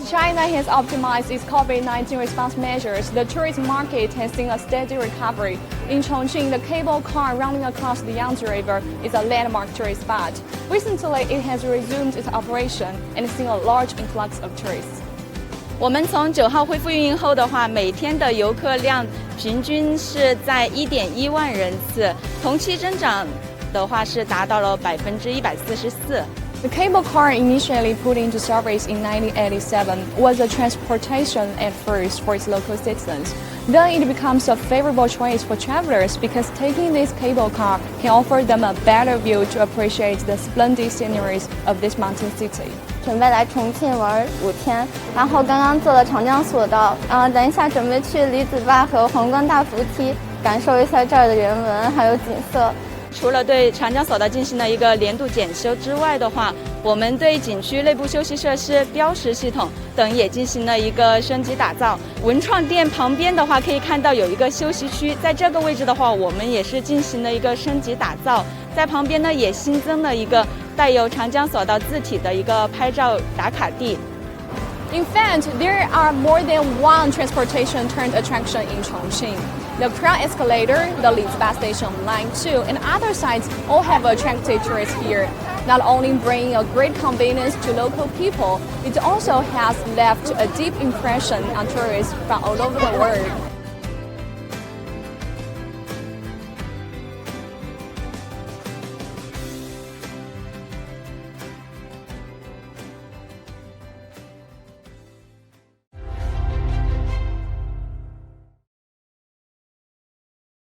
China has optimized its COVID-19 response measures. The tourism market has seen a steady recovery. In Chongqing, the cable car running across the Yangtze River is a landmark tourist spot. Recently, it has resumed its operation and seen a large influx of tourists. 我们从9号恢复运营后的话，每天的游客量平均是在1.1万人次，同期增长的话是达到了144%。The cable car, initially put into service in 1987, was a transportation at first for its local citizens. Then it becomes a favorable choice for travelers because taking this cable car can offer them a better view to appreciate the splendid sceneries of this mountain city. 准备来重庆玩5天，然后刚刚坐了长江索道，等一下准备去李子坝和皇冠大扶梯，感受一下这儿的人文还有景色。除了对长江索道进行了一个年度检修之外的话，我们对景区内部休息设施、标识系统等也进行了一个升级打造。文创店旁边的话可以看到有一个休息区，在这个位置的话我们也是进行了一个升级打造，在旁边呢也新增了一个带有长江索道字体的一个拍照打卡地。In fact, there are more than one transportation turned attraction in Chongqing. The Crown Escalator, the Lizba Station Line 2, and other sites all have attracted tourists here. Not only bringing a great convenience to local people, it also has left a deep impression on tourists from all over the world.